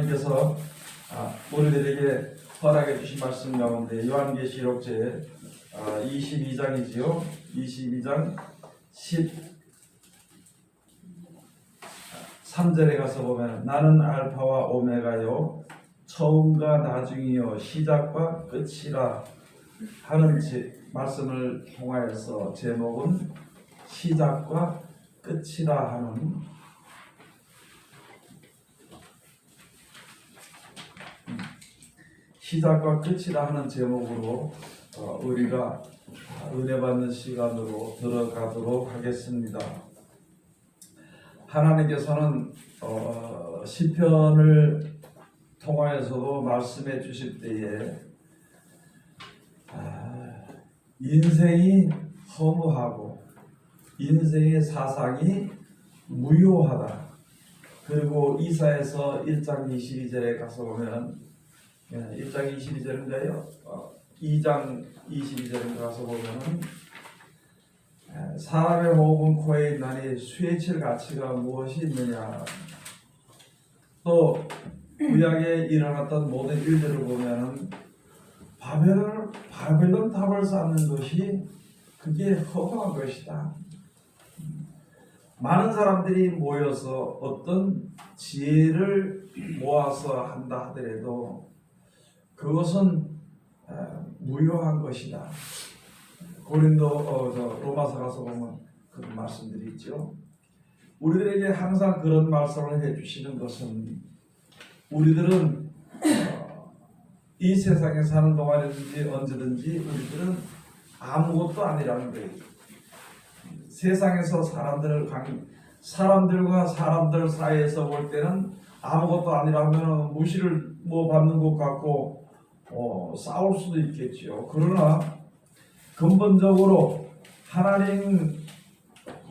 하나님께서 우리들에게 허락해 주신 말씀 가운데 요한계시록 제 22장이지요. 22장 13절에 가서 보면 나는 알파와 오메가요 처음과 나중이요 시작과 끝이라 하는 말씀을 통하여서 제목은 시작과 끝이라 하는 시작과 끝이라 하는 제목으로 우리가 은혜 받는 시간으로 들어가도록 하겠습니다. 하나님께서는 시편을 통하여서도 말씀해 주실 때에 인생이 허무하고 인생의 사상이 무효하다. 그리고 이사야서 1장 22절에 가서 보면 1장 22절인가요? 2장 22절에 가서 보면은 사람의 호흡은 코에 있나니 수에칠 가치가 무엇이 있느냐. 또 구약에 일어났던 모든 일들을 보면은 바벨론 탑을 쌓는 것이 그게 허무한 것이다. 많은 사람들이 모여서 어떤 지혜를 모아서 한다 하더라도 그것은 무효한 것이다. 고린도 로마서 가서 보면 그런 말씀들이 있죠. 우리들에게 항상 그런 말씀을 해주시는 것은 우리들은 이 세상에 사는 동안이든지 언제든지 우리들은 아무것도 아니라는 거예요. 세상에서 사람들과 사람들 사이에서 볼 때는 아무것도 아니라면 무시를 받는 것 같고 싸울 수도 있겠죠. 그러나 근본적으로 하나님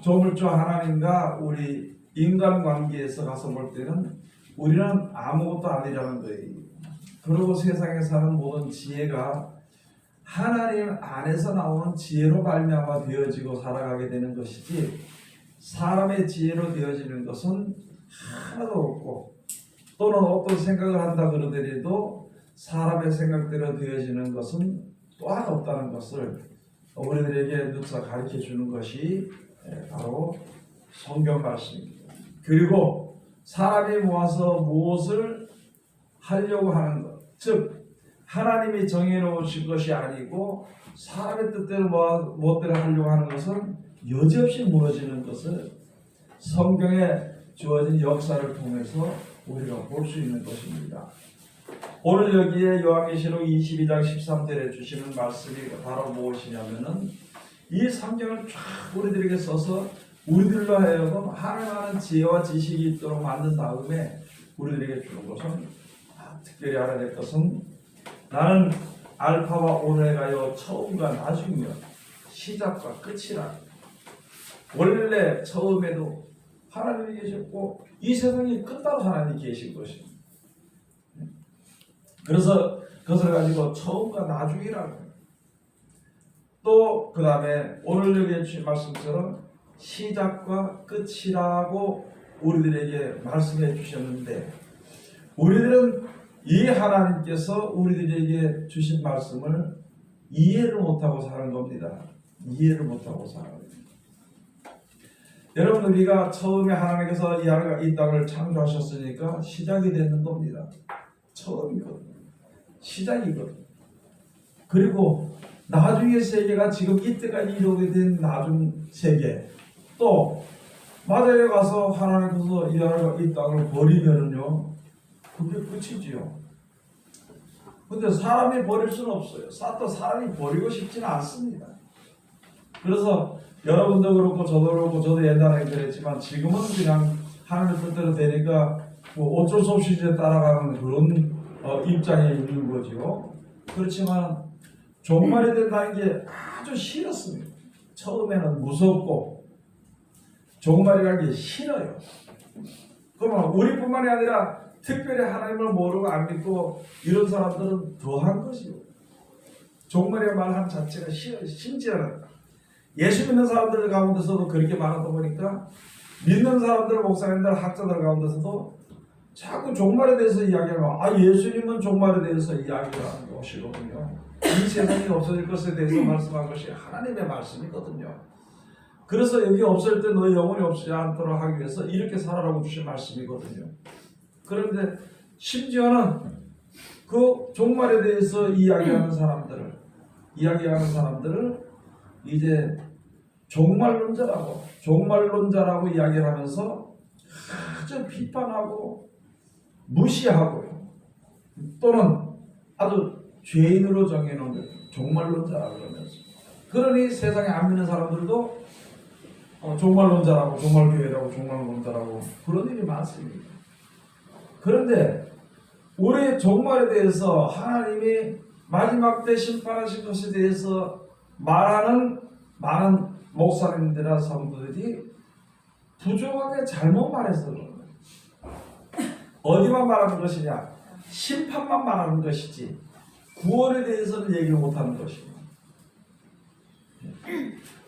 조물주 하나님과 우리 인간관계에서 가서 볼 때는 우리는 아무것도 아니라는 거예요. 그리고 세상에 사는 모든 지혜가 하나님 안에서 나오는 지혜로 말미암아 되어지고 살아가게 되는 것이지 사람의 지혜로 되어지는 것은 하나도 없고 또는 어떤 생각을 한다 그러더라도 사람의 생각대로 되어지는 것은 또한 없다는 것을 우리들에게 누차 가르쳐 주는 것이 바로 성경 말씀입니다. 그리고 사람이 모아서 무엇을 하려고 하는 것, 즉 하나님이 정해놓으신 것이 아니고 사람의 뜻대로 무엇대로 하려고 하는 것은 여지없이 무너지는 것을 성경에 주어진 역사를 통해서 우리가 볼 수 있는 것입니다. 오늘 여기에 요한계시록 22장 13절에 주시는 말씀이 바로 무엇이냐면은 이 성경을 쫙 우리들에게 써서 우리들로 하여금 하나님의 지혜와 지식이 있도록 만든 다음에 우리들에게 주는 것은 특별히 알아야 될 것은 나는 알파와 오메가요 처음과 나중이요 시작과 끝이라. 원래 처음에도 하나님이 계셨고 이 세상이 끝나도 하나님이 계신 것입니다. 그래서 그것을 가지고 처음과 나중이라고 해요. 또 그 다음에 오늘 여기에 주신 말씀처럼 시작과 끝이라고 우리들에게 말씀해 주셨는데 우리들은 이 하나님께서 우리들에게 주신 말씀을 이해를 못하고 사는 겁니다. 이해를 못하고 살아요. 여러분 우리가 처음에 하나님께서 이 땅을 창조하셨으니까 시작이 되는 겁니다. 처음이거든요. 시작이거든요. 그리고 나중의 세계가 지금 이때까지 이루게 된 나중 세계 또 마대에 가서 하나님께서 이 땅을 버리면은요 그게 끝이지요. 근데 사람이 버릴 수는 없어요. 또 사람이 버리고 싶지는 않습니다. 그래서 여러분도 그렇고 저도 그렇고 저도 옛날에 그랬지만 지금은 그냥 하나님의 뜻대로 되니까 뭐 어쩔 수 없이 이제 따라가는 그런 입장에 있는 거죠. 그렇지만 종말이 된다는 게 아주 싫었습니다. 처음에는 무섭고 종말이라는 게 싫어요. 그러면 우리뿐만이 아니라 특별히 하나님을 모르고 안 믿고 이런 사람들은 더한 것이요. 종말의 말함 자체가 싫어요. 심지어는 예수 믿는 사람들 가운데서도 그렇게 말하다 보니까 믿는 사람들, 목사님들, 학자들 가운데서도 자꾸 종말에 대해서 이야기하면 예수님은 종말에 대해서 이야기하는 것이거든요. 이 세상이 없어질 것에 대해서 말씀한 것이 하나님의 말씀이거든요. 그래서 여기 없을 때 너의 영혼이 없지 않도록 하기 위해서 이렇게 살아라고 주신 말씀이거든요. 그런데 심지어는 그 종말에 대해서 이야기하는 사람들을 이제 종말론자라고 이야기를 하면서 아주 비판하고 무시하고요. 또는 아주 죄인으로 정해놓은 종말론자라고 그러면서, 그러니 세상에 안 믿는 사람들도 종말론자라고, 종말교회라고, 종말론자라고 그런 일이 많습니다. 그런데 우리 종말에 대해서 하나님이 마지막 때 심판하신 것에 대해서 말하는 많은 목사님들이나 성도들이 부족하게 잘못 말해서 그런 거예요. 어디만 말하는 것이냐? 심판만 말하는 것이지 구원에 대해서는 얘기를 못하는 것입니다.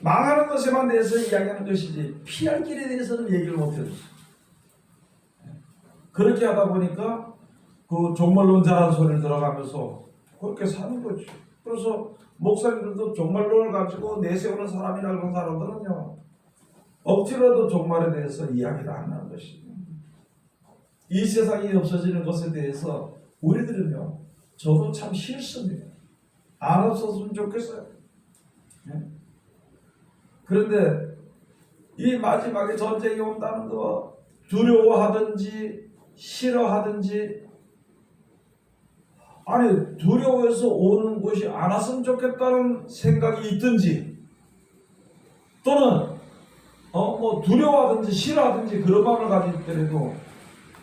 망하는 것에만 대해서 이야기하는 것이지 피할 길에 대해서는 얘기를 못해요. 그렇게 하다 보니까 그 종말론자라는 소리를 들어가면서 그렇게 사는 거죠. 그래서 목사님들도 종말론을 가지고 내세우는 사람이나 그런 사람들은요, 억지로도 종말에 대해서 이야기를 안 하는 것이죠. 이 세상이 없어지는 것에 대해서 우리들은요, 저도 참 싫습니다. 안 없었으면 좋겠어요. 그런데 이 마지막에 전쟁이 온다는 거 두려워하든지 싫어하든지, 아니 두려워해서 오는 것이 안 왔으면 좋겠다는 생각이 있든지, 또는 뭐 두려워하든지 싫어하든지 그런 마음을 가지고 있더라도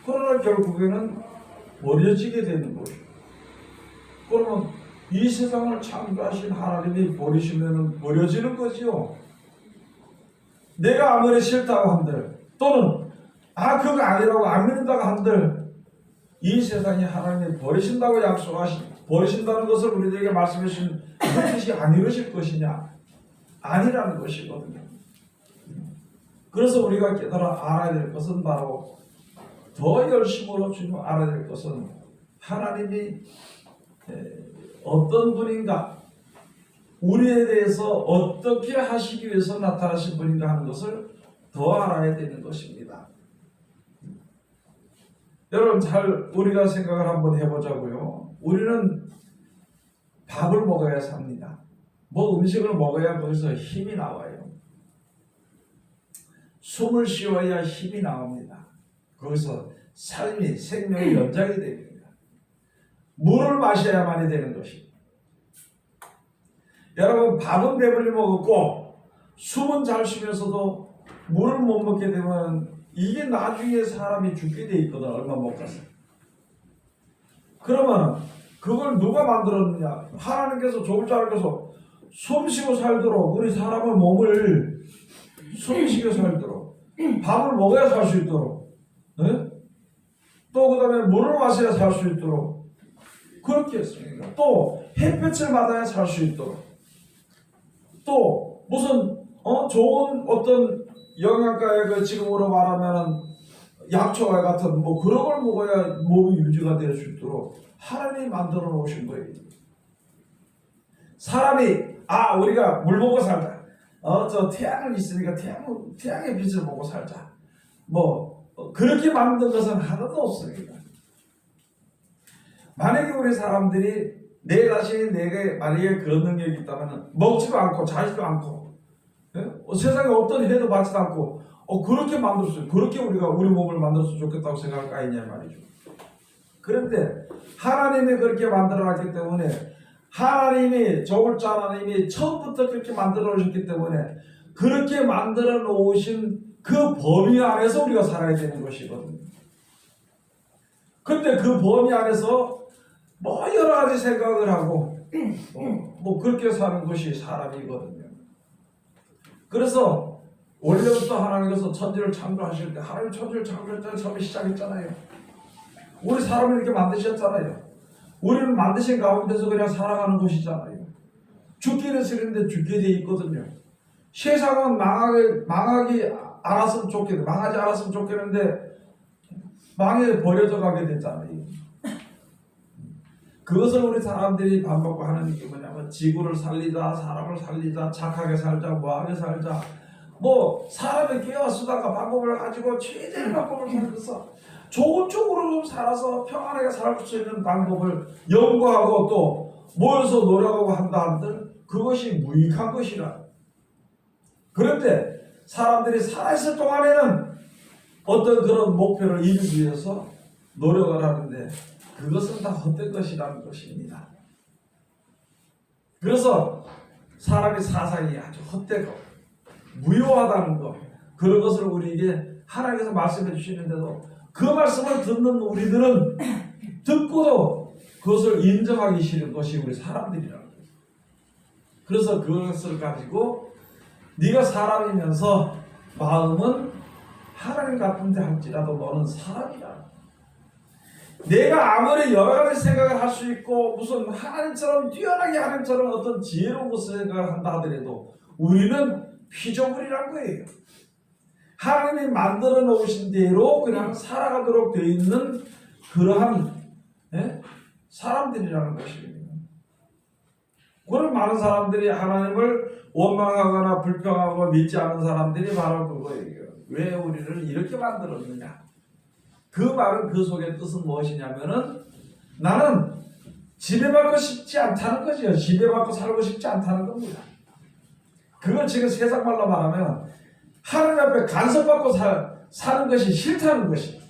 그러나 결국에는 버려지게 되는 것이죠. 그러면 이 세상을 창조하신 하나님이 버리시면 버려지는 거지요. 내가 아무리 싫다고 한들, 또는 그거 아니라고 안 믿는다고 한들, 이 세상이 하나님이 버리신다고 버리신다는 것을 우리들에게 말씀해 주신 그 뜻이 안 이루어질 것이냐? 아니라는 것이거든요. 그래서 우리가 깨달아 알아야 될 것은 바로, 더 열심으로 주님 알아야 될 것은 하나님이 어떤 분인가, 우리에 대해서 어떻게 하시기 위해서 나타나신 분인가 하는 것을 더 알아야 되는 것입니다. 여러분, 잘 우리가 생각을 한번 해보자고요. 우리는 밥을 먹어야 삽니다. 뭐 음식을 먹어야 거기서 힘이 나와요. 숨을 쉬어야 힘이 나옵니다. 거기서 삶이, 생명이 연장이 됩니다. 물을 마셔야만이 되는 것입니다. 여러분, 밥은 배불리 먹었고 숨은 잘 쉬면서도 물을 못 먹게 되면 이게 나중에 사람이 죽게 돼 있거든. 얼마 못 가서. 그러면 그걸 누가 만들었느냐? 하나님께서 좁을 줄 알고서 숨쉬고 살도록 우리 사람의 몸을 숨쉬고 살도록 밥을 먹어야 살 수 있도록, 또 그 다음에 물을 마셔야 살 수 있도록 그렇게 했습니다. 또 햇볕을 받아야 살 수 있도록, 또 무슨 좋은 어떤 영양가의 그 지금으로 말하면 약초와 같은 뭐 그런 걸 먹어야 몸이 유지가 될 수 있도록 하나님이 만들어 놓으신 거예요. 사람이 우리가 물 먹고 살자. 저 태양은 있으니까 태양의 빛을 보고 살자. 그렇게 만든 것은 하나도 없습니다. 만약에 우리 사람들이 내 자신이 내게 만약에 그런 능력이 있다면 먹지도 않고 자지도 않고, 세상에 어떤 해도 받지도 않고 그렇게 만들었어요. 그렇게 우리가 우리 몸을 만들었으면 좋겠다고 생각할 거 아니냐 말이죠. 그런데 하나님이 그렇게 만들어놨기 때문에, 하나님이 저울자 하나님이 처음부터 그렇게 만들어 놓으셨기 때문에 그렇게 만들어 놓으신 그 범위 안에서 우리가 살아야 되는 것이거든요. 근데 그 범위 안에서 여러 가지 생각을 하고 그렇게 사는 것이 사람이거든요. 그래서 원래부터 하나님께서 천지를 창조하실 때, 하나님 천지를 창조할 때 처음에 시작했잖아요. 우리 사람을 이렇게 만드셨잖아요. 우리는 만드신 가운데서 그냥 살아가는 것이잖아요. 죽기는 싫은데 죽게 돼 있거든요. 세상은 망하지 않았으면 좋겠는데 망에 버려져 가게 됐잖아요. 그것을 우리 사람들이 반복하고 하는 게 뭐냐면 지구를 살리자, 사람을 살리자, 착하게 살자, 뭐하게 살자. 뭐 사람의 기회와 수단과 방법을 가지고 최대의 방법을 찾아서 좋은 쪽으로 좀 살아서 평안하게 살 수 있는 방법을 연구하고 또 모여서 노력하고 한다 한들 그것이 무익한 것이라. 그런데 사람들이 살아있을 동안에는 어떤 그런 목표를 이루기 위해서 노력을 하는데 그것은 다 헛된 것이라는 것입니다. 그래서 사람의 사상이 아주 헛되고 무효하다는 것, 그런 것을 우리에게 하나님께서 말씀해 주시는데도 그 말씀을 듣는 우리들은 듣고도 그것을 인정하기 싫은 것이 우리 사람들이라는 거예요. 그래서 그것을 가지고 네가 사람이면서 마음은 하나님 같은데 할지라도 너는 사람이라. 내가 아무리 여러 가지 생각을 할 수 있고 무슨 하나님처럼 뛰어나게 하나님처럼 어떤 지혜로운 생각을 한다 하더라도 우리는 피조물이란 거예요. 하나님이 만들어 놓으신 대로 그냥 살아가도록 되어 있는 그러한 사람들이라는 것입니다. 그런 많은 사람들이 하나님을 원망하거나 불평하고 믿지 않는 사람들이 바로 그거예요. 왜 우리를 이렇게 만들었느냐? 그 말은 그 속의 뜻은 무엇이냐면은 나는 지배받고 싶지 않다는 거지요. 지배받고 살고 싶지 않다는 겁니다. 그걸 지금 세상 말로 말하면 하나님 앞에 간섭받고 사는 것이 싫다는 것이에요.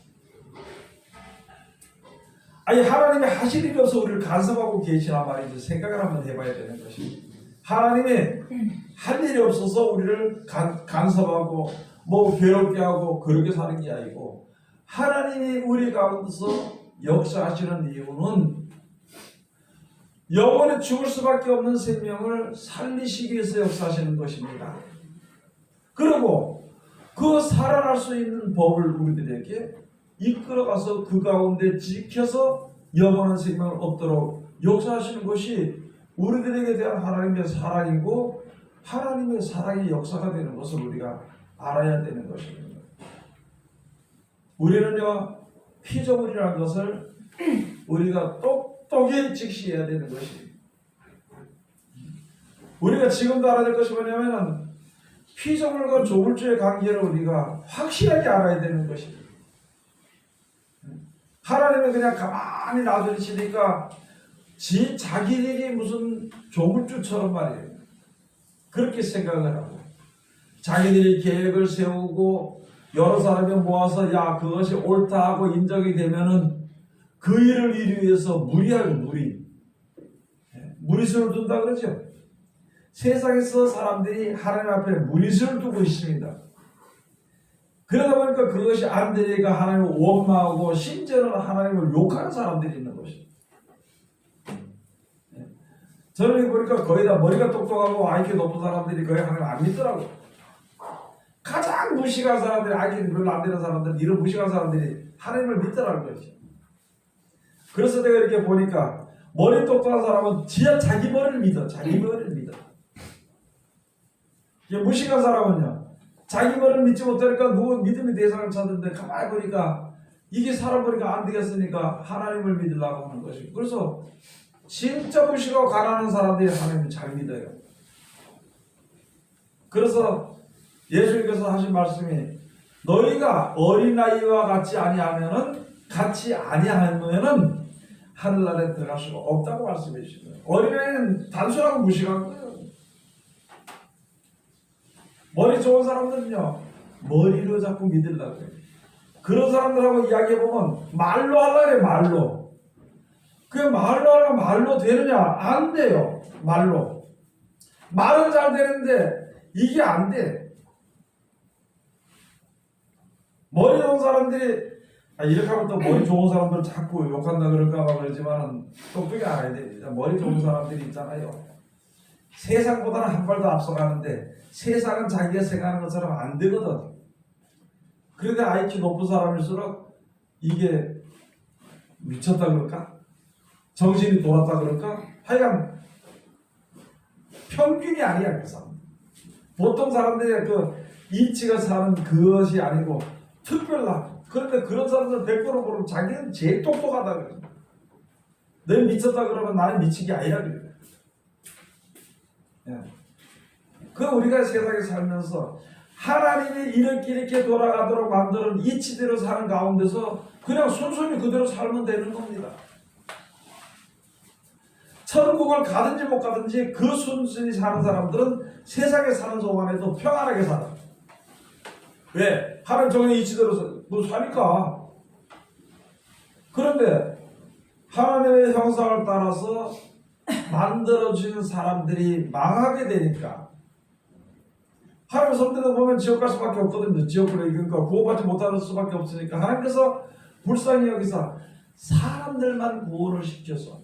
아니 하나님이 하실 일이 없어 우리를 간섭하고 계시나 말이지 생각을 한번 해봐야 되는 것입니다. 하나님이 할 일이 없어서 우리를 간섭하고 뭐 괴롭게 하고 그렇게 사는 게 아니고 하나님이 우리 가운데서 역사하시는 이유는 영원히 죽을 수밖에 없는 생명을 살리시기 위해서 역사하시는 것입니다. 그리고 그 살아날 수 있는 법을 우리들에게 이끌어가서 그 가운데 지켜서 영원한 생명을 얻도록 역사하시는 것이 우리들에게 대한 하나님의 사랑이고 하나님의 사랑의 역사가 되는 것을 우리가 알아야 되는 것입니다. 우리는요 피조물이라는 것을 우리가 똑똑히 직시해야 되는 것입니다. 우리가 지금도 알아야 될 것이 뭐냐면 피조물과 조물주의 관계를 우리가 확실하게 알아야 되는 것입니다. 하나님은 그냥 가만히 놔두시니까 자기들이 무슨 조물주처럼 말이에요. 그렇게 생각을 하고 자기들이 계획을 세우고 여러 사람이 모아서 야 그것이 옳다 하고 인정이 되면은 그 일을 이루기 위해서 무리수를 둔다 그러죠. 세상에서 사람들이 하나님 앞에 무리수를 두고 있습니다. 그러다 보니까 그것이 안 되니까 하나님을 원망하고 심지어는 하나님을 욕하는 사람들이 있는 것입니다. 저는 보니까 거의 다 머리가 똑똑하고 IQ 높은 사람들이 거의 하나님 안 믿더라고요. 가장 무식한 사람들이 IQ 별로 안 되는 사람들 이런 무식한 사람들이 하나님을 믿더라는 거죠. 그래서 내가 이렇게 보니까 머리 똑똑한 사람은 진짜 자기 머리를 믿어. 자기 머리를 믿어. 무식한 사람은요 자기 머리를 믿지 못하니까 누구 믿음의 대상을 찾는데 가만히 보니까 이게 사람 보니까 안 되겠으니까 하나님을 믿으려고 하는 것이고 그래서 진짜 무식하고 가난한 사람들이 하나님을 잘 믿어요. 그래서 예수님께서 하신 말씀이 너희가 어린아이와 같이 아니하면은 하늘나라에 들어갈 수가 없다고 말씀해 주시는 거예요. 어린아이는 단순하고 무식한 거예요. 머리 좋은 사람들은요 머리로 자꾸 믿으려고 해요. 그런 사람들하고 이야기해보면 말로 하려고 해요. 말로. 그게 말로 하려면 말로 되느냐? 안 돼요. 말로. 말은 잘 되는데 이게 안 돼. 머리 좋은 사람들이 이렇게 하면 또 머리 좋은 사람들 자꾸 욕한다 그럴까 봐 그러지만 똑똑히 알아야 됩니다. 머리 좋은 사람들이 있잖아요. 세상보다는 한 발 더 앞서가는데 세상은 자기가 생각하는 것처럼 안 되거든. 그런데 IQ 높은 사람일수록 이게 미쳤다 그럴까? 정신이 돌았다 그럴까? 하여간 평균이 아니야 그 사람. 보통 사람들의 그 이치가 사는 그것이 아니고 특별하고 그런데 그런 사람들 100% 보면 자기는 제일 똑똑하다 그래요. 내 미쳤다 그러면 나는 미친 게 아니라 그래요. 예. 그 우리가 세상에 살면서 하나님이 이렇게 돌아가도록 만드는 이치대로 사는 가운데서 그냥 순순히 그대로 살면 되는 겁니다. 천국을 가든지 못 가든지 그 순순히 사는 사람들은 세상에 사는 동안에도 평안하게 살아. 왜? 하나님 정의 이치대로 사니까. 그런데 하나님의 형상을 따라서 만들어진 사람들이 망하게 되니까 하나님 성도들 보면 지옥 갈 수밖에 없거든요. 지옥으로 그러니까 구원받지 못하는 수밖에 없으니까 하나님께서 불쌍히 여기서 사람들만 구원을 시켜서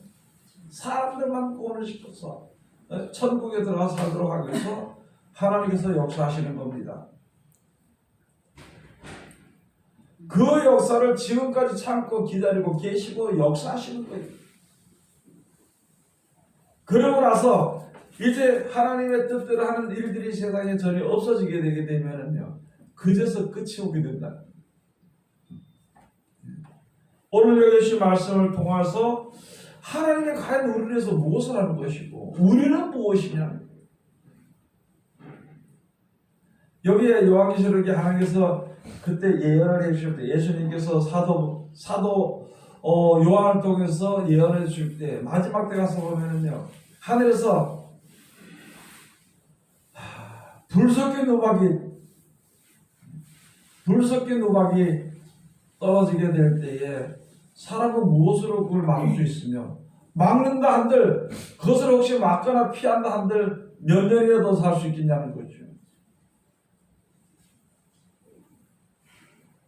천국에 들어가 살도록 하기 위해서 하나님께서 역사하시는 겁니다. 그 역사를 지금까지 참고 기다리고 계시고 역사하시는 거예요. 그러고 나서 이제 하나님의 뜻대로 하는 일들이 세상에 전혀 없어지게 되게 되면은요, 그제서 끝이 오게 된다. 오늘 여기 말씀을 통해서 하나님이 과연 우리를 위해서 무엇을 하는 것이고 우리는 무엇이냐. 여기에 요한계시록에 하나님께서 그때 예언을 해주실 때 예수님께서 사도 요한을 통해서 예언해 주실 때 마지막 때 가서 보면은요, 하늘에서 불 섞인 우박이 떨어지게 될 때에 사람은 무엇으로 그걸 막을 수 있으며, 막는다 한들 그것을 혹시 막거나 피한다 한들 몇 년이나 더 살 수 있겠냐는 거죠.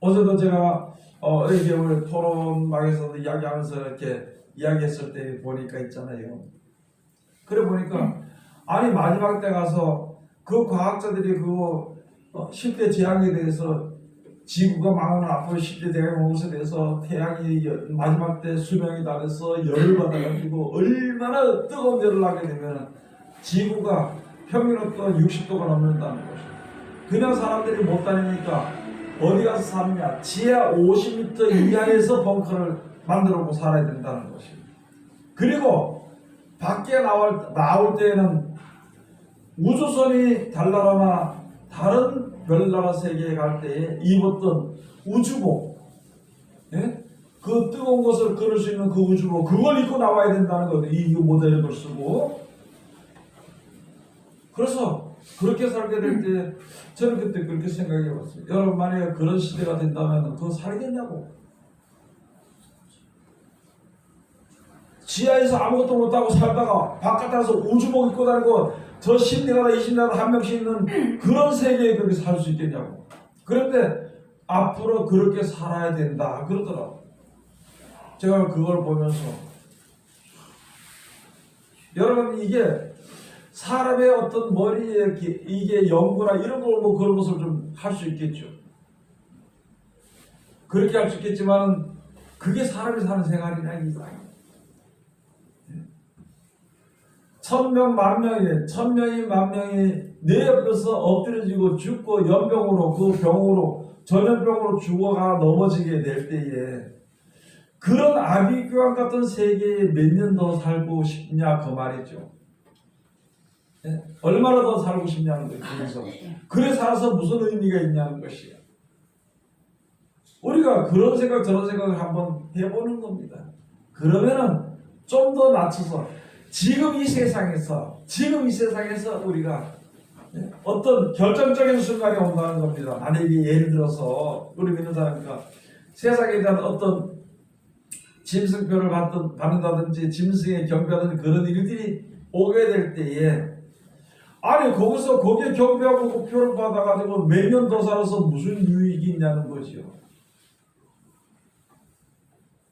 어제도 제가 이렇게 우리 토론방에서 이야기하면서 이렇게 이야기했을 때 보니까 있잖아요. 그래 보니까 아니 마지막 때 가서 그 과학자들이 그거 10대 재앙에 대해서 지구가 망하는 앞으로 10대 재앙 온 것에 대해서 태양이 마지막 때 수명이 다해서 열을 받아가지고 얼마나 뜨거운 열을 나게 되면 지구가 평균 또한 60도가 넘는다는 것이에요. 그냥 사람들이 못 다니니까 어디 가서 사느냐? 지하 50m 이하에서 벙커를 만들어놓고 살아야 된다는 것입니다. 그리고 밖에 나올 때에는 우주선이 달나라나 다른 별나라 세계에 갈 때에 입었던 우주복, 예? 그 뜨거운 것을 끊을 수 있는 그 우주복, 그걸 입고 나와야 된다는 거예요. 이 모델을 쓰고. 그래서 그렇게 살게 될 때 저는 그때 그렇게 생각해 봤어요. 여러분 만약에 그런 시대가 된다면 그거 살겠냐고. 지하에서 아무것도 못하고 살다가 바깥에 나서 우주복 입고 다니고 저 10대가나 20대가나 한 명씩 있는 그런 세계에 그렇게 살 수 있겠냐고. 그런데 앞으로 그렇게 살아야 된다 그러더라고요. 제가 그걸 보면서 여러분 이게 사람의 어떤 머리에 이게 연구나 이런 걸 뭐 그런 것을 좀 할 수 있겠죠. 그렇게 할 수 있겠지만 그게 사람이 사는 생활이냐 이거. 1000명 만명이 1000명이 만명이 내 옆에서 엎드려지고 죽고 연병으로 그 병으로 전염병으로 죽어가 넘어지게 될 때에 그런 아비규환 같은 세계에 몇 년 더 살고 싶냐 그 말이죠. 네? 얼마나 더 살고 싶냐는 거예요. 그래 살아서 무슨 의미가 있냐는 것이에요. 우리가 그런 생각 저런 생각을 한번 해보는 겁니다. 그러면은 좀 더 낮춰서 지금 이 세상에서 우리가 어떤 결정적인 순간이 온다는 겁니다. 만약에 예를 들어서 우리 믿는 사람이니까 세상에 대한 어떤 짐승표를 받는다든지 짐승의 경배하는 그런 일들이 오게 될 때에 아니 거기에 경배하고 그 표를 받아가지고 몇 년 더 살아서 무슨 유익이 있냐는 거지요.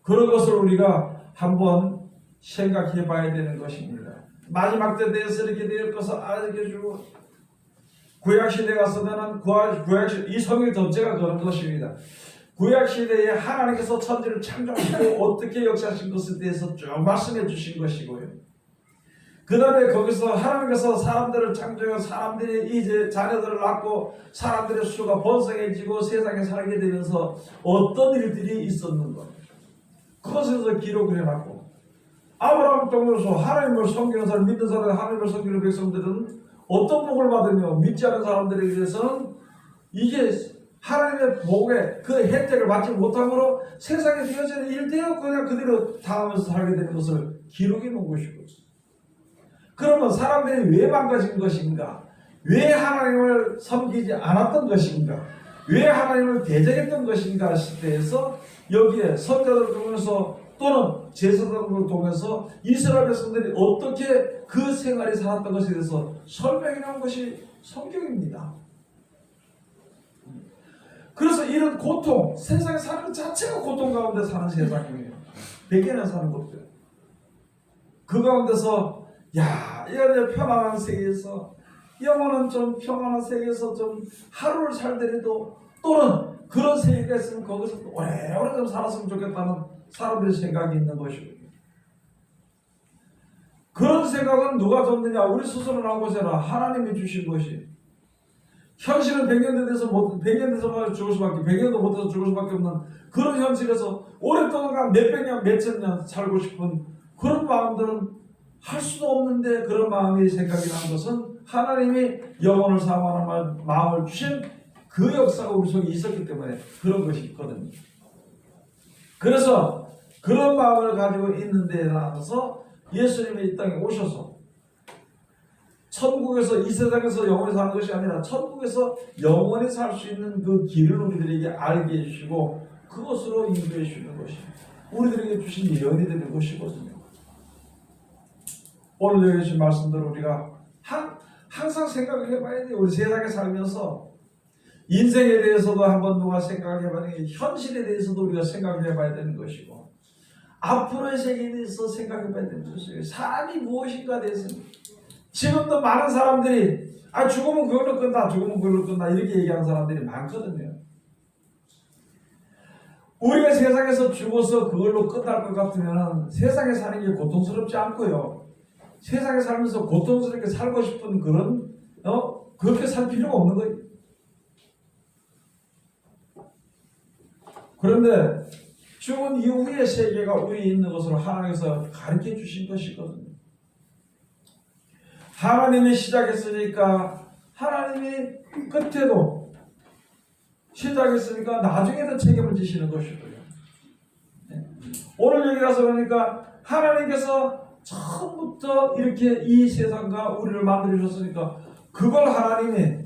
그런 것을 우리가 한번 생각해 봐야 되는 것입니다. 마지막 때 대해서 이렇게 될 것을 알려주고 구약시대 가서는 이 성경 전체가 그런 것입니다. 구약시대에 하나님께서 천지를 창조하시고 어떻게 역사하신 것에 대해서 쭉 말씀해 주신 것이고요. 그 다음에 거기서 하나님께서 사람들을 창조해서 사람들이 이제 자녀들을 낳고 사람들의 수가 번성해지고 세상에 살게 되면서 어떤 일들이 있었는가. 그것에서 기록을 해놨고, 아브라함 통해서 하나님을 섬기는 사람, 믿는 사람, 하나님을 섬기는 백성들은 어떤 복을 받으며 믿지 않은 사람들에 대해서는 이게 하나님의 복의 그 혜택을 받지 못함으로 세상에 되어지는 일대로 그냥 그대로 당하면서 살게 되는 것을 기록해 놓은 것이고, 그러면 사람들이 왜 망가진 것인가? 왜 하나님을 섬기지 않았던 것인가? 왜 하나님을 대적했던 것인가 시대에서 여기에 선자들을 통해서 또는 제사장들을 통해서 이스라엘 백성들이 어떻게 그 생활이 살았던 것에 대해서 설명해 놓은 것이 성경입니다. 그래서 이런 고통, 세상에 사는 것 자체가 고통 가운데 사는 세상이에요. 백개나 사는 것들. 그 가운데서 야, 이 편안한 세계에서, 영혼은 좀 평안한 세계에서 좀 하루를 살더라도, 또는 그런 세계가 있으면 거기서 오래오래 좀 살았으면 좋겠다는 사람들의 생각이 있는 것이고, 그런 생각은 누가 줬느냐? 우리 스스로 나온 것이라 하나님이 주신 것이. 현실은 100년 돼서 100년 돼서 죽을 수밖에, 100년도 못해서 죽을 수밖에 없는 그런 현실에서 오랫동안 몇백 년, 몇천 년 살고 싶은 그런 마음들은 할 수도 없는데, 그런 마음이 생각이 난 것은 하나님이 영혼을 사모하는 마음을 주신 그 역사가 우리 속에 있었기 때문에 그런 것이 있거든요. 그래서 그런 마음을 가지고 있는 데에 나가서 예수님이 이 땅에 오셔서 천국에서, 이 세상에서 영원히 사는 것이 아니라 천국에서 영원히 살 수 있는 그 길을 우리들에게 알게 해주시고 그것으로 인도해 주시는 것이 우리들에게 주신 예언이 되는 것이거든요. 오늘 여기 주신 말씀대로 우리가 항상 생각을 해봐야 돼요. 우리 세상에 살면서 인생에 대해서도 한번 누가 생각을 해봐야 되는 게, 현실에 대해서도 우리가 생각을 해봐야 되는 것이고, 앞으로의 세계에 대해서 생각해봐야 되는 것이고, 사람이 무엇인가 대해서 지금도 많은 사람들이 죽으면 그걸로 끝나, 죽으면 그걸로 끝나 이렇게 얘기하는 사람들이 많거든요. 우리가 세상에서 죽어서 그걸로 끝날 것 같으면 세상에 사는 게 고통스럽지 않고요, 세상에 살면서 고통스럽게 살고 싶은 그런 그렇게 살 필요가 없는 거예요. 그런데 죽은 이후의 세계가 우리에 있는 것으로 하나님께서 가르쳐 주신 것이거든요. 하나님이 시작했으니까 하나님이 끝에도 시작했으니까 나중에도 책임을 지시는 것이고요. 오늘 여기 가서 보니까 하나님께서 처음부터 이렇게 이 세상과 우리를 만들어 주셨으니까 그걸 하나님이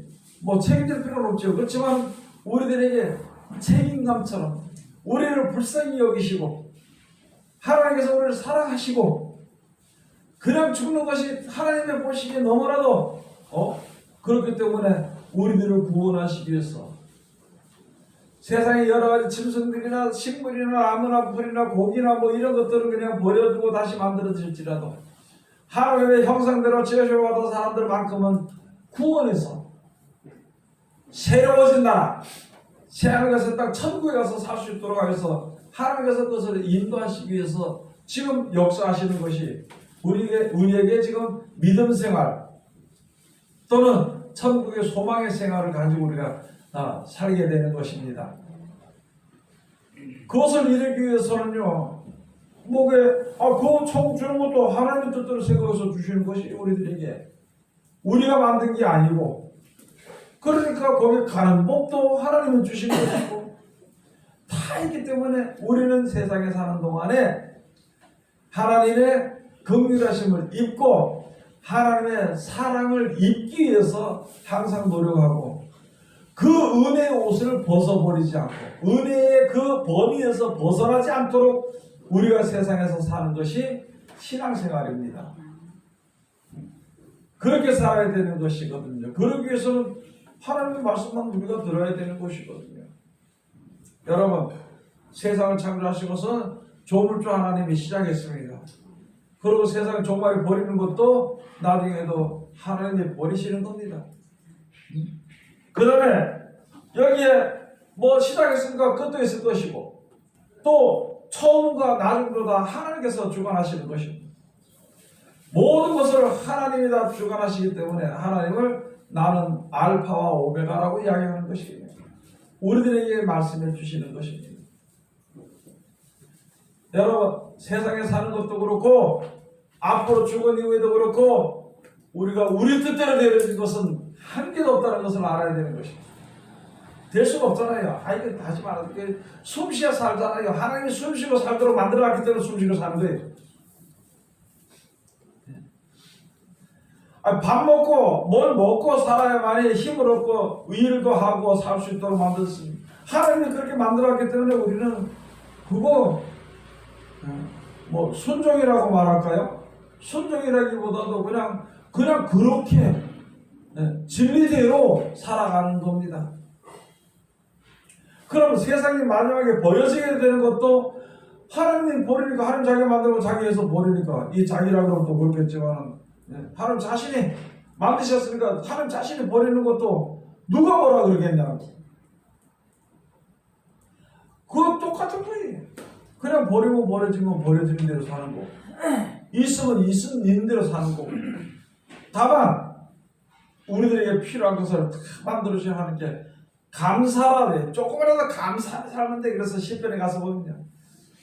책임질 필요는 없죠. 그렇지만 우리들에게 책임감처럼 우리를 불쌍히 여기시고 하나님께서 우리를 사랑하시고 그냥 죽는 것이 하나님의 보시기에 너무나도 그렇기 때문에 우리들을 구원하시기 위해서 세상에 여러 가지 짐승들이나 식물이나 나무나 풀이나 고기나 이런 것들은 그냥 버려두고 다시 만들어질지라도 하나님의 형상대로 지으셔받은 사람들만큼은 구원해서 새로워진 나라, 새하늘에서 딱 천국에 가서 살 수 있도록 하여서 하나님께서 그것을 인도하시기 위해서 지금 역사하시는 것이 우리에게 지금 믿음 생활 또는 천국의 소망의 생활을 가지고 우리가 살게 되는 것입니다. 그것을 이루기 위해서는요, 그 천국 주는 것도 하나님의 뜻대로 생각해서 주시는 것이 우리들에게, 우리가 만든 게 아니고, 그러니까 거기 가는 법도 하나님이 주신 것이고, 다 있기 때문에 우리는 세상에 사는 동안에 하나님의 긍휼하심을 입고 하나님의 사랑을 입기 위해서 항상 노력하고, 그 은혜의 옷을 벗어버리지 않고 은혜의 그 범위에서 벗어나지 않도록 우리가 세상에서 사는 것이 신앙생활입니다. 그렇게 살아야 되는 것이거든요. 그러기 위해서는 하나님의 말씀만 우리가 들어야 되는 것이거든요. 여러분, 세상을 창조하시고서 조물주 하나님이 시작했습니다. 그리고 세상을 종말에 버리는 것도 나중에도 하나님이 버리시는 겁니다. 그 다음에 여기에 시작했으니까 끝도 있을 것이고, 또 처음과 나중도 다 하나님께서 주관하시는 것입니다. 모든 것을 하나님이 다 주관하시기 때문에 하나님을 나는 알파와 오메가라고 이야기하는 것이에요. 우리들에게 말씀해 주시는 것입니다. 여러분, 세상에 사는 것도 그렇고 앞으로 죽은 이후에도 그렇고 우리가 우리 뜻대로 되어진 것은 한 개도 없다는 것을 알아야 되는 것입니다. 될 수가 없잖아요. 이거 하지 말아요. 숨쉬어 살잖아요. 하나님이 숨쉬고 살도록 만들어놨기 때문에 숨쉬고 사는 거예요. 밥 먹고 뭘 먹고 살아야만이 힘을 얻고 일도 하고 살 수 있도록 만들었습니다. 하나님이 그렇게 만들었기 때문에 우리는 그거 뭐 순종이라고 말할까요? 순종이라기보다도 그냥 그렇게 진리대로 살아가는 겁니다. 그럼 세상이 마지막에 버려지게 되는 것도 하나님 버리니까, 하나님 자기가 만들고 자기에서 버리니까 이 자기라고 또 그렇겠지만 하나님 자신이 만드셨으니까 하나님 자신이 버리는 것도 누가 뭐라 그러겠냐고. 그거 똑같은 거예요. 그냥 버리고 버려지면 버려지는 대로 사는 거고, 있으면 있는 대로 사는 거고. 다만 우리들에게 필요한 것을 만들어주신 하나님께 감사하래. 조금이라도 감사하게 살면 돼. 그래서 시편에 가서 보면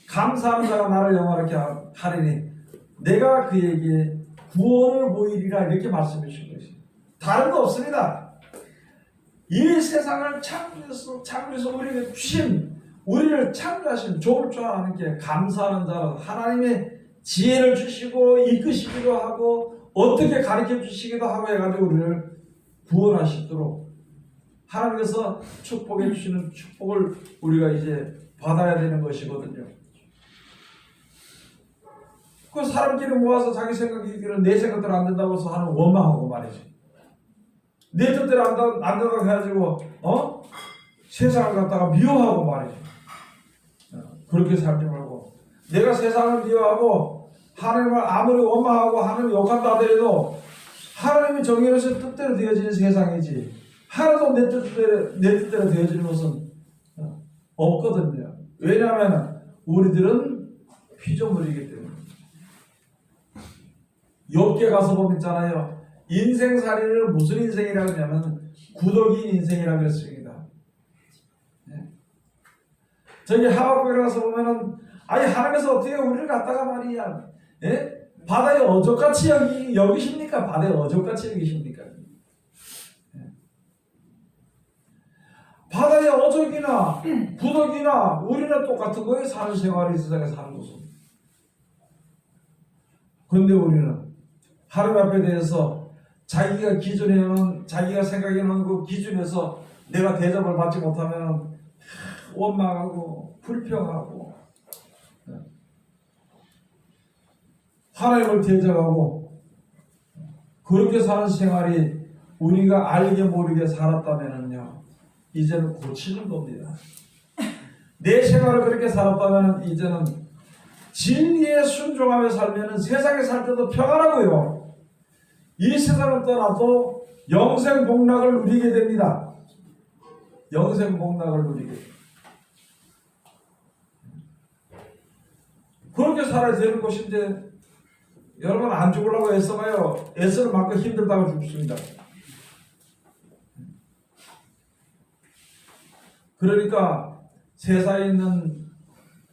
감사하는 자가 나를 영화롭게 하리니 내가 그에게 구원을 보이리라, 이렇게 말씀해 주신 것이 다른 거 없습니다. 이 세상을 창조해서 우리에게 주신, 우리를 창조하신 좋을 줄 아는 게 감사하는 자는 하나님의 지혜를 주시고 이끄시기도 하고 어떻게 가르쳐 주시기도 하고 해가지고 우리를 구원하시도록 하나님께서 축복해 주시는 축복을 우리가 이제 받아야 되는 것이거든요. 그 사람끼리 모아서 자기 생각이기는 내 생각대로 안 된다고 해서 하는 원망하고 말이지. 내 뜻대로 안 된다고 해가지고 세상을 갖다가 미워하고 말이지. 그렇게 살지 말고, 내가 세상을 미워하고 하나님을 아무리 원망하고 하나님을 욕한다 하더라도 하나님이 정해놓으신 뜻대로 되어지는 세상이지, 하나도 내 뜻대로 되어지는 것은 없거든요. 왜냐하면 우리들은 피조물이기 때문에. 욥기에 가서 보면 있잖아요. 인생살이를 무슨 인생이라고 하냐면 구덕인 인생이라고 했습니다. 저기 하박국에 가서 보면은 하나님께서 어떻게 우리를 갖다가 말이야, 바다에 어족같이 여기십니까? 바다에 어족같이 여기십니까? 바다의 어족이나 구덕이나 우리는 똑같은 거예요. 사는 생활이, 세상에 사는 것은. 그런데 우리는 하나님 앞에 대해서 자기가 기준해놓은, 자기가 생각해놓은 그 기준에서 내가 대접을 받지 못하면 원망하고 불평하고 하나님을 대적하고 그렇게 사는 생활이 우리가 알게 모르게 살았다면요, 이제는 고치는 겁니다. 내 생활을 그렇게 살았다면 이제는 진리에 순종하며 살면 세상에 살 때도 평안하고요, 이 세상을 떠나도 영생 복락을 누리게 됩니다. 영생 복락을 누리게 됩니다. 그렇게 살아야 되는 것인데 여러분, 안 죽으려고 애써봐요. 애쓰는 만큼 힘들다고 죽습니다. 그러니까 세상에 있는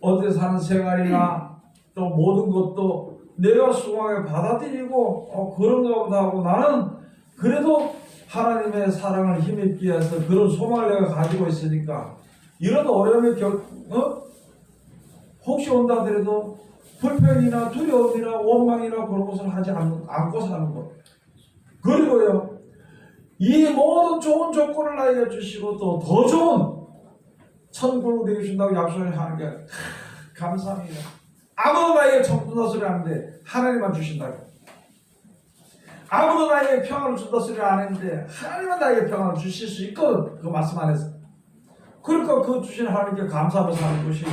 어디 사는 생활이나 또 모든 것도 내가 수강하게 받아들이고 그런가 보다 하고, 나는 그래도 하나님의 사랑을 힘입기 위해서 그런 소망을 내가 가지고 있으니까 이런 어려움이 혹시 온다 하더라도 불평이나 두려움이나 원망이나 그런 것을 하지 않고 사는 것. 그리고요, 이 모든 좋은 조건을 나에게 주시고 또 더 좋은 천국을 내주신다고 약속을 하는 게 감사합니다. 아무도 나에게 천국준다 소리 안 하는데 하나님만 주신다고. 아무도 나에게 평안을 준다 소리 안 했는데 하나님만 나에게 평안을 주실 수 있거든. 그 말씀 안에서. 그러니까 그 주신 하나님께 감사하며 사는 것이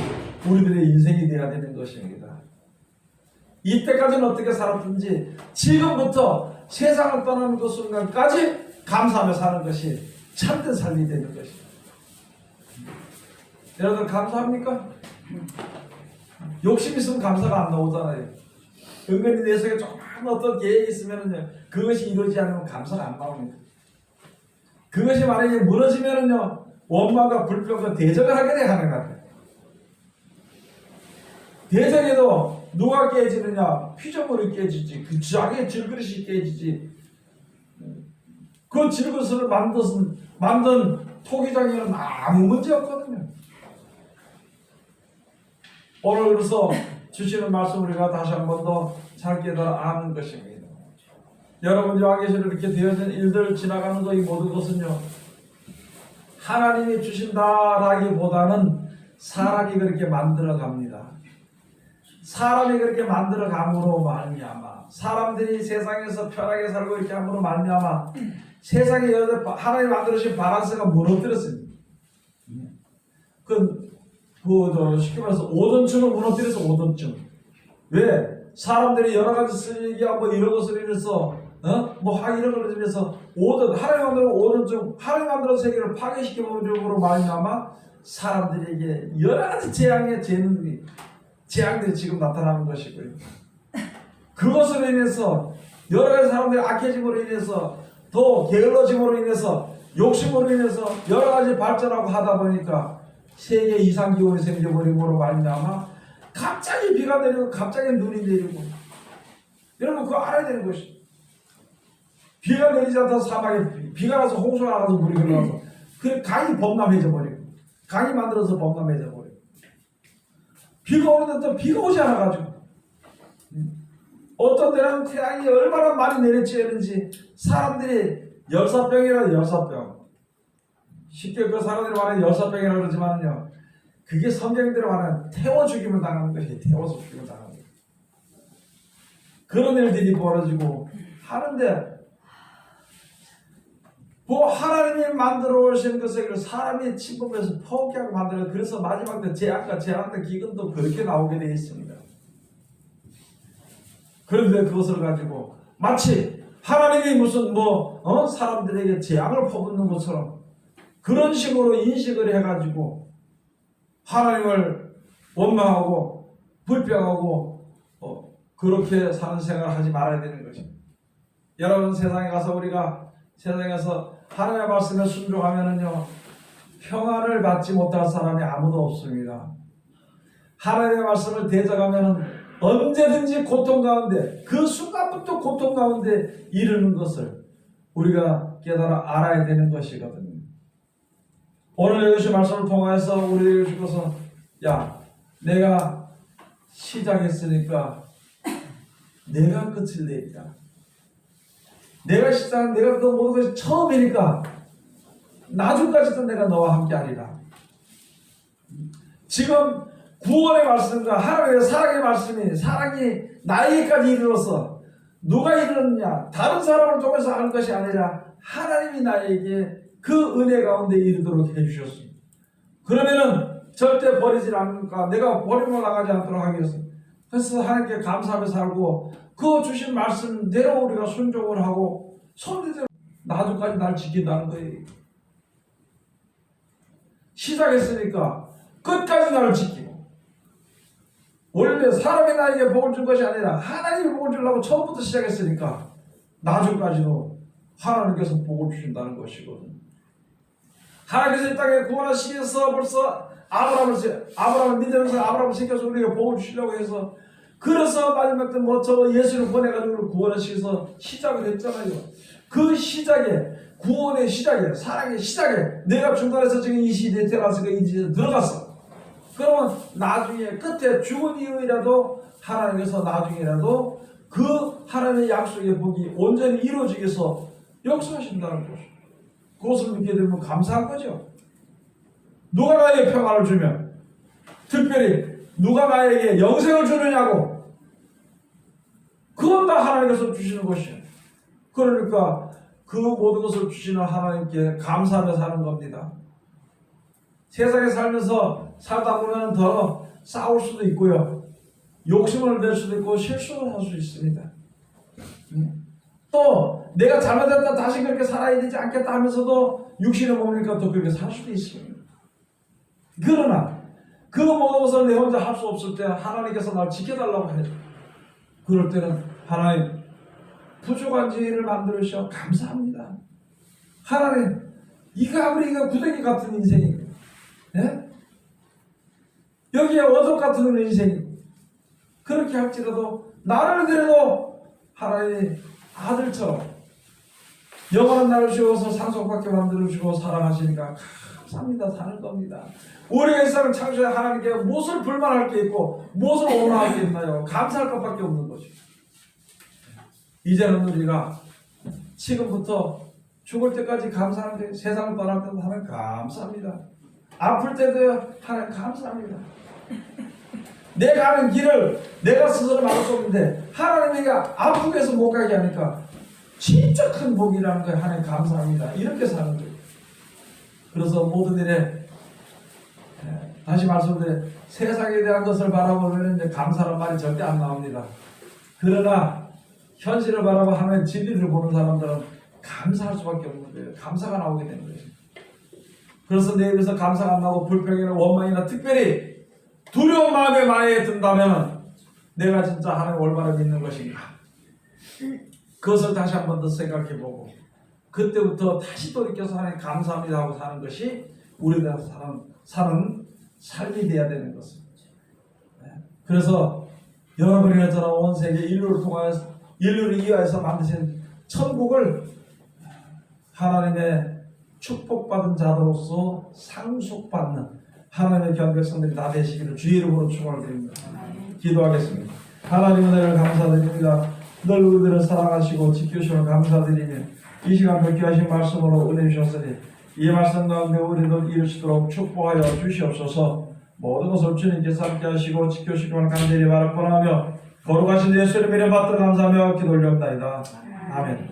우리들의 인생이 되어야 되는 것입니다. 이때까지는 어떻게 살았든지 지금부터 세상을 떠나는 그 순간까지 감사하며 사는 것이 참된 삶이 되는 것입니다. 여러분 감사합니까? 욕심 있으면 감사가 안 나오잖아요. 은근히 내 속에 조그만 어떤 계획이 있으면은요, 그것이 이루어지지 않으면 감사가 안 나옵니다. 그것이 만약에 무너지면은요, 원망과 불평과 대적을 하게 돼 하는 것 같아요. 대적에도 누가 깨지느냐? 피조물이 깨지지. 그 자기의 질그릇이 깨지지. 그 질그릇을 만든 토기장에는 아무 문제 없거든요. 오늘 그래서 주시는 말씀 우리가 다시 한 번 더 잘 깨달아 아는 것입니다. 여러분 여기서 이렇게 되어진 일들 지나가는 거 이 모든 것은요, 하나님이 주신다라기보다는 사람이 그렇게 만들어 갑니다. 사람이 그렇게 만들어 감으로 말미암아 사람들이 세상에서 편하게 살고 이렇게 함으로 말미암아 세상에 하나님 만들어주신 바란스가 무너뜨렸습니다. 쉽게 말해서 오존층을 무너뜨려서 오존층. 왜? 사람들이 여러 가지 쓰레기야 뭐 이런 것을 인해서 이런 걸 인해서 하나님 만들어 오존층, 하나님 만들어 세계를 파괴시켜버림으로 말미암아 사람들에게 여러 가지 재앙들이 지금 나타나는 것이고요. 그것으로 인해서 여러 가지 사람들이 악해짐으로 인해서 또 게을러짐으로 인해서 욕심으로 인해서 여러 가지 발전하고 하다 보니까 세계 이상기온이 생겨버림으로 말미암아 갑자기 비가 내리고 갑자기 눈이 내리고, 여러분 그거 알아야 되는 것이, 비가 내리지 않던 사막에 비가 나서 홍수가 나서 물이 흘러서 그 강이 범람해져 버리고, 강이 만들어서 범람해져 버리고, 비가 오는데 또 비가 오지 않아가지고, 어떤 데는 태양이 얼마나 많이 내리쬐는지 사람들이 열사병이라 열사병, 쉽게 그 사람들이 말하는 열사병이라고 그러지만요, 그게 성경대로 말하는 태워 죽임을 당하는 것이 태워서 죽임을 당하는 거예요. 그런 일들이 벌어지고 하는데, 하나님이 만들어 오신 것을 사람이 침범해서 포기하고 만들어, 그래서 마지막 때 재앙과 재앙과 기근도 그렇게 나오게 되어 있습니다. 그런데 그것을 가지고 마치 하나님이 무슨 사람들에게 재앙을 퍼붓는 것처럼 그런 식으로 인식을 해가지고 하나님을 원망하고 불평하고 그렇게 사는 생활을 하지 말아야 되는 것입니다. 여러분 세상에 가서 우리가 세상에서 하나님의 말씀에 순종하면은요, 평안을 받지 못할 사람이 아무도 없습니다. 하나님의 말씀을 대적하면은 언제든지 고통 가운데, 그 순간부터 고통 가운데 이르는 것을 우리가 깨달아 알아야 되는 것이거든요. 오늘 이것이 말씀을 통해서 우리에게 주셔서, 내가 시작했으니까 내가 끝을 내리라. 내가 그 모든 것이 처음이니까 나중까지도 내가 너와 함께 하리라. 지금 구원의 말씀과 하나님의 사랑의 말씀이 사랑이 나에게까지 이르러서 누가 이르느냐, 다른 사람을 통해서 하는 것이 아니라 하나님이 나에게 그 은혜 가운데 이르도록 해주셨습니다. 그러면은 절대 버리지 않으니까 내가 버림을 나가지 않도록 하기 위해서, 그래서 하나님께 감사하며 살고 그 주신 말씀대로 우리가 순종을 하고 손대대로 나중까지 날 지킨다는 거예요. 시작했으니까 끝까지 나를 지키고, 원래 사람이 나에게 복을 준 것이 아니라 하나님이 복을 주려고 처음부터 시작했으니까 나중까지도 하나님께서 복을 주신다는 것이거든요. 하나님께서 이 땅에 구원하시기 위해서 벌써 아브라함을 믿으면서 아브라함을 시켜서 우리에게 복을 주시려고 해서, 그래서 마지막 때 예수를 보내가지고 구원하시기 위해서 시작을 했잖아요. 그 시작에, 구원의 시작에, 사랑의 시작에 내가 중간에서 지금 이 시대에 태어나서 이 시대에 들어갔어. 그러면 나중에 끝에 죽은 이후이라도 하나님께서 나중에라도 그 하나님의 약속의 복이 온전히 이루어지기 위해서 역사하신다는 것이죠. 그것을 믿게 되면 감사한 거죠. 누가 나에게 평안을 주면, 특별히 누가 나에게 영생을 주느냐고, 그건 다 하나님께서 주시는 것이에요. 그러니까 그 모든 것을 주시는 하나님께 감사하며 사는 겁니다. 세상에 살다 보면 더 싸울 수도 있고요, 욕심을 낼 수도 있고 실수를 할 수 있습니다. 또 내가 잘못했다 다시 그렇게 살아야 되지 않겠다 하면서도 육신의 몸이니까 또 그렇게 살 수도 있습니다. 그러나 그 모든 것을 내 혼자 할 수 없을 때 하나님께서 날 지켜달라고 해요. 그럴 때는 하나님 부족한 지혜를 만들어 주셔 감사합니다. 하나님 이가 우리가 구덩이 같은 인생이고, 예? 여기에 어둠 같은 인생이고, 그렇게 할지라도 나를 그래도 하나님 아들처럼 영원한 나를 주셔서 상속받게 만들어주시고 사랑하시니까 감사합니다. 사는 겁니다. 우리가 이 세상을 창조해 하나님께 무엇을 불만할 게 있고 무엇을 원할 게 있나요? 감사할 것밖에 없는 거죠. 이제는 우리가 지금부터 죽을 때까지 감사하는데, 세상을 떠날 때도 하나님 감사합니다. 아플 때도 하나님 감사합니다. 내가 하는 길을 내가 스스로 막을 수 없는데 하나님이 아프게 해서 못 가게 하니까 진짜 큰 복이라는 거에 하나님 감사합니다. 이렇게 사는 거예요. 그래서 모든 일에 다시 말씀드려, 세상에 대한 것을 바라보면 이제 감사란 말이 절대 안 나옵니다. 그러나 현실을 바라보 하나님 진리를 보는 사람들은 감사할 수밖에 없는 거예요. 감사가 나오게 되는 거예요. 그래서 내 입에서 감사가 안 나오고 불평이나 원망이나 특별히 두려운 마음에 많이 든다면 내가 진짜 하나님 올바로 믿는 것인가? 그것을 다시 한 번 더 생각해보고 그때부터 다시 돌이켜서 하나님 감사합니다 하고 사는 것이 우리가 사는 삶이 되어야 되는 것입니다. 그래서 여러분이나 저나 온 세계 인류를 이해해서 만드신 천국을 하나님의 축복받은 자로서 상속받는 하나님의 견백성들이 다 되시기를 주의 이름으로 축원드립니다. 기도하겠습니다. 하나님 은혜를 감사드립니다. 늘 우리들을 사랑하시고 지켜주시면 감사드리며 이 시간 뵙게 하신 말씀으로 은혜 주셨으니 이 말씀 가운데 우리도 이루시도록 축복하여 주시옵소서. 모든 것을 주님께서 함께 하시고 지켜주시기를 간절히 바라고나하며 거룩하신 예수의 이름에 받들어 감사하며 기도 올렸나이다. 아멘.